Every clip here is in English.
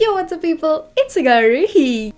Yo, what's up people? It's a girl Ruhie.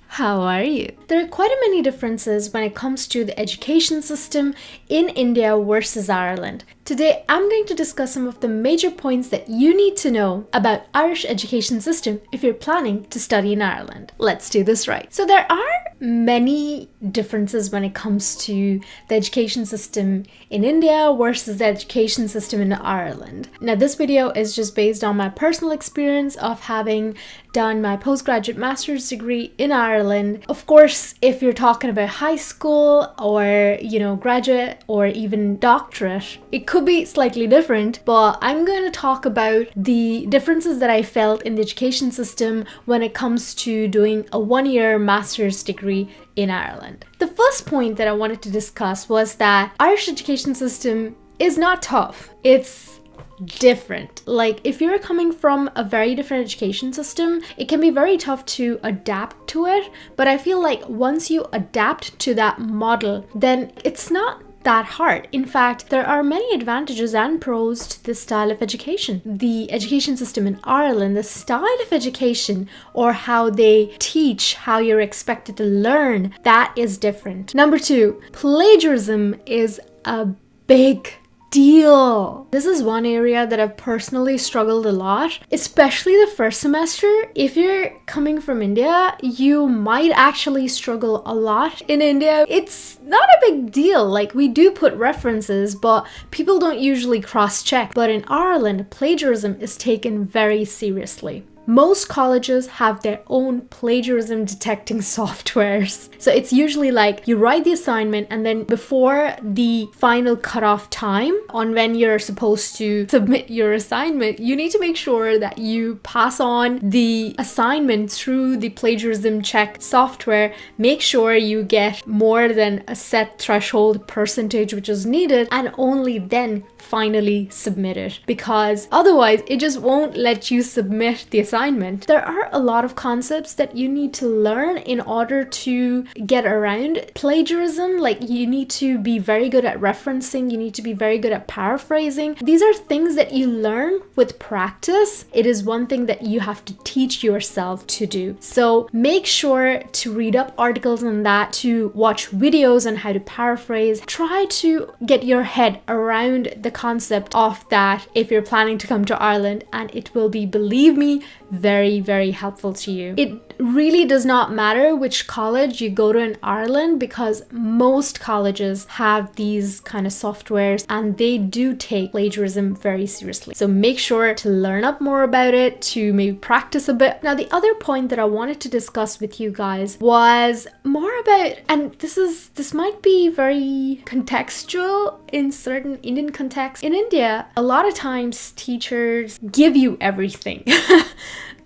How are you? There are quite many differences when it comes to the education system in India versus Ireland. Today, I'm going to discuss some of the major points that you need to know about Irish education system if you're planning to study in Ireland. Let's do this right. So there are many differences when it comes to the education system in India versus the education system in Ireland. Now, this video is just based on my personal experience of having done my postgraduate master's degree in Ireland. Of course, if you're talking about high school or, graduate or even doctorate, it could be slightly different, but I'm going to talk about the differences that I felt in the education system when it comes to doing a one-year master's degree in Ireland. The first point that I wanted to discuss was that Irish education system is not tough. It's different. Like, if you're coming from a very different education system, it can be very tough to adapt to it, but I feel like once you adapt to that model, then it's not that hard. In fact, there are many advantages and pros to this style of education. The education system in Ireland, the style of education or how they teach, how you're expected to learn, that is different. Number two, plagiarism is a big deal. This is one area that I've personally struggled a lot, especially the first semester. If you're coming from India, you might actually struggle a lot in India. It's not a big deal. Like, we do put references, but people don't usually cross-check. But in Ireland, plagiarism is taken very seriously. Most colleges have their own plagiarism detecting softwares. So it's usually like you write the assignment and then before the final cutoff time on when you're supposed to submit your assignment, you need to make sure that you pass on the assignment through the plagiarism check software. Make sure you get more than a set threshold percentage which is needed, and only then finally submit it, because otherwise it just won't let you submit the assignment. There are a lot of concepts that you need to learn in order to get around plagiarism. Like, you need to be very good at referencing, you need to be very good at paraphrasing. These are things that you learn with practice. It is one thing that you have to teach yourself to do. So make sure to read up articles on that, to watch videos on how to paraphrase. Try to get your head around the concept of that if you're planning to come to Ireland, and it will be, believe me, very, very helpful to you. It really does not matter which college you go to in Ireland, because most colleges have these kind of softwares and they do take plagiarism very seriously. So make sure to learn up more about it, to maybe practice a bit. Now, the other point that I wanted to discuss with you guys was more about, and this might be very contextual in certain Indian contexts. In India, a lot of times teachers give you everything.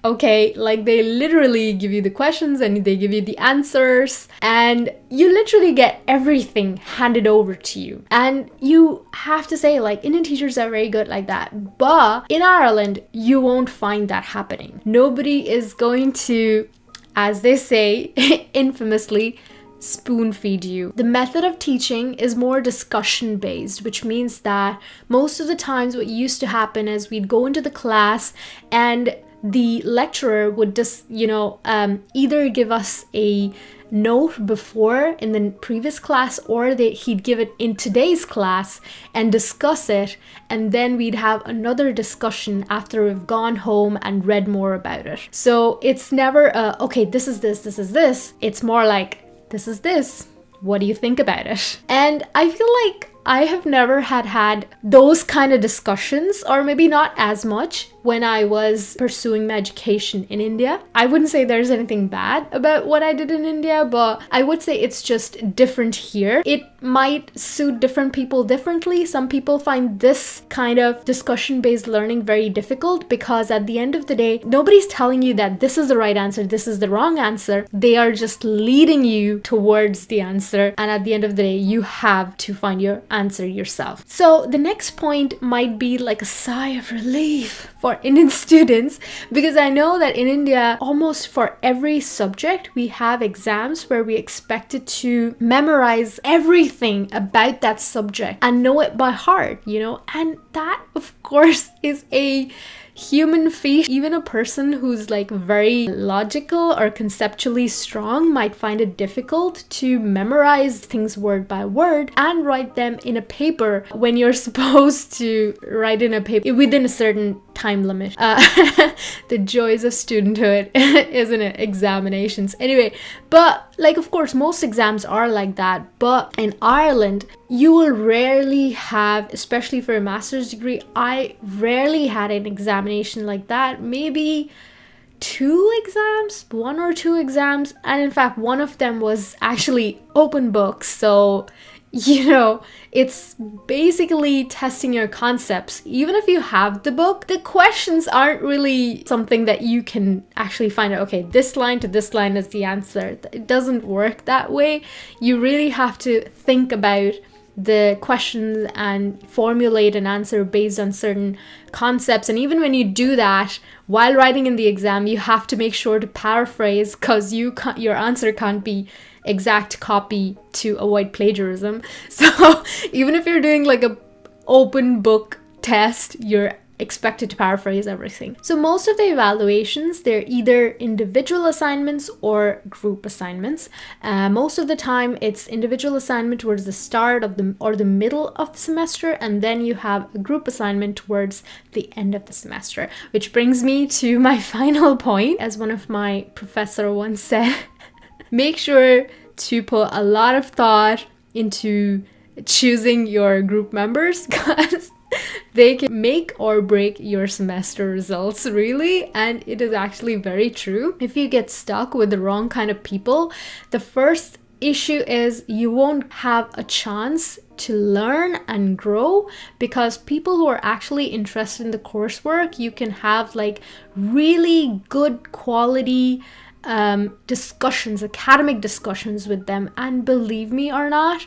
Okay, like they literally give you the questions and they give you the answers, and you literally get everything handed over to you. And you have to say, like, Indian teachers are very good like that. But in Ireland, you won't find that happening. Nobody is going to, as they say, infamously, spoon feed you. The method of teaching is more discussion based, which means that most of the times what used to happen is we'd go into the class and the lecturer would just, either give us a note before in the previous class, or he'd give it in today's class and discuss it, and then we'd have another discussion after we've gone home and read more about it. So it's never okay, this is this. It's more like, this is this. What do you think about it? And I feel like I have never had those kind of discussions, or maybe not as much, when I was pursuing my education in India. I wouldn't say there's anything bad about what I did in India, but I would say it's just different here. It might suit different people differently. Some people find this kind of discussion-based learning very difficult, because at the end of the day, nobody's telling you that this is the right answer, this is the wrong answer. They are just leading you towards the answer, and at the end of the day, you have to find your answer yourself. So the next point might be like a sigh of relief for Indian students, because I know that in India, almost for every subject, we have exams where we expected to memorize everything about that subject and know it by heart, and that, of course, is a human feat. Even a person who's like very logical or conceptually strong might find it difficult to memorize things word by word and write them in a paper when you're supposed to write in a paper within a certain time limit. The joys of studenthood, isn't it? Examinations. Anyway, but like, of course, most exams are like that. But in Ireland, you will rarely have, especially for a master's degree, I rarely had an examination like that. Maybe 1 or 2 exams. And in fact, one of them was actually open book. So, it's basically testing your concepts. Even if you have the book, the questions aren't really something that you can actually find out, okay, this line to this line is the answer. It doesn't work that way. You really have to think about the questions and formulate an answer based on certain concepts. And even when you do that, while writing in the exam, you have to make sure to paraphrase, because your answer can't be exact copy to avoid plagiarism. So even if you're doing like a open book test, you're expected to paraphrase everything. So most of the evaluations, they're either individual assignments or group assignments. Most of the time it's individual assignment towards the start of the middle of the semester, and then you have a group assignment towards the end of the semester, which brings me to my final point. As one of my professor once said, make sure to put a lot of thought into choosing your group members, because they can make or break your semester results, really. And it is actually very true. If you get stuck with the wrong kind of people, the first issue is you won't have a chance to learn and grow, because people who are actually interested in the coursework, you can have like really good quality discussions, academic discussions with them. And believe me or not,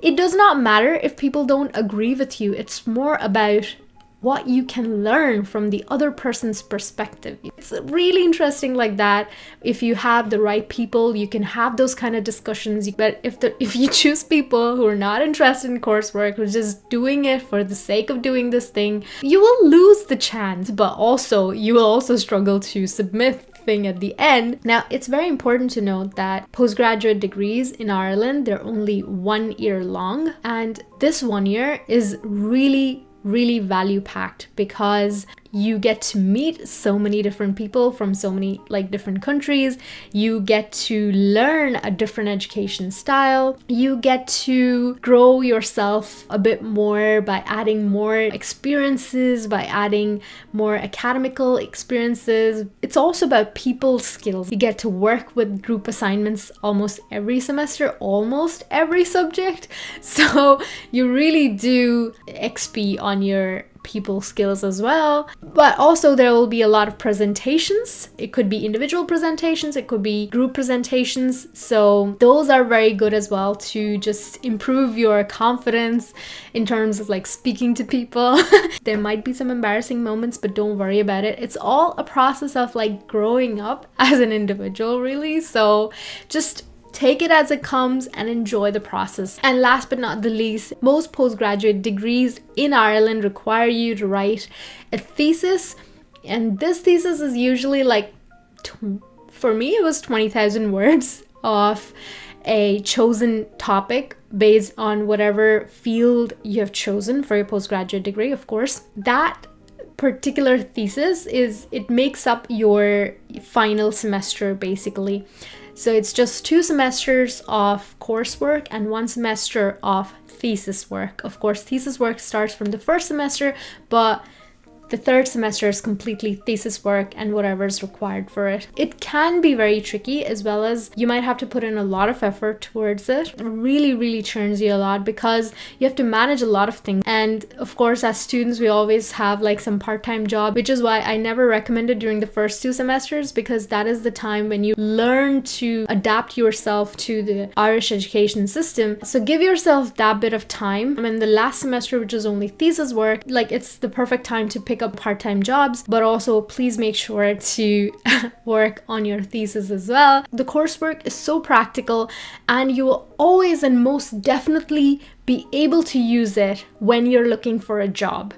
it does not matter if people don't agree with you. It's more about what you can learn from the other person's perspective. It's really interesting like that. If you have the right people, you can have those kind of discussions. But if you choose people who are not interested in coursework, who are just doing it for the sake of doing this thing, you will lose the chance, but also you will also struggle to submit thing at the end. Now, it's very important to note that postgraduate degrees in Ireland, they're only 1 year long, and this 1 year is really value packed, because you get to meet so many different people from so many like different countries. You get to learn a different education style. You get to grow yourself a bit more by adding more experiences, by adding more academical experiences. It's also about people skills. You get to work with group assignments almost every semester, almost every subject. So you really do XP on your people skills as well. But also there will be a lot of presentations. It could be individual presentations, it could be group presentations. So those are very good as well to just improve your confidence in terms of like speaking to people. There might be some embarrassing moments, but don't worry about it. It's all a process of like growing up as an individual, really. So just take it as it comes and enjoy the process. And last but not the least, most postgraduate degrees in Ireland require you to write a thesis. And this thesis is usually like, for me, it was 20,000 words of a chosen topic based on whatever field you have chosen for your postgraduate degree, of course. That particular thesis it makes up your final semester, basically. So it's just 2 semesters of coursework and 1 semester of thesis work. Of course, thesis work starts from the first semester, but the third semester is completely thesis work and whatever is required for it. It can be very tricky, as well as you might have to put in a lot of effort towards it. It really churns you a lot, because you have to manage a lot of things. And of course, as students, we always have like some part-time job, which is why I never recommend it during the first 2 semesters, because that is the time when you learn to adapt yourself to the Irish education system. So give yourself that bit of time. I mean, the last semester, which is only thesis work, like it's the perfect time to pick up part-time jobs, but also please make sure to work on your thesis as well. The coursework is so practical, and you will always and most definitely be able to use it when you're looking for a job.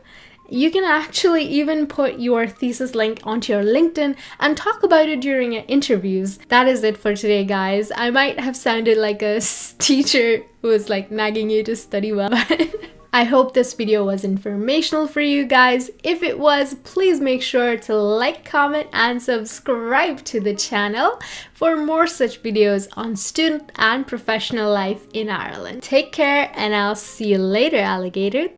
You can actually even put your thesis link onto your LinkedIn and talk about it during your interviews. That is it for today, guys. I might have sounded like a teacher who was like nagging you to study well, but I hope this video was informational for you guys. If it was, please make sure to like, comment, and subscribe to the channel for more such videos on student and professional life in Ireland. Take care, and I'll see you later, alligator.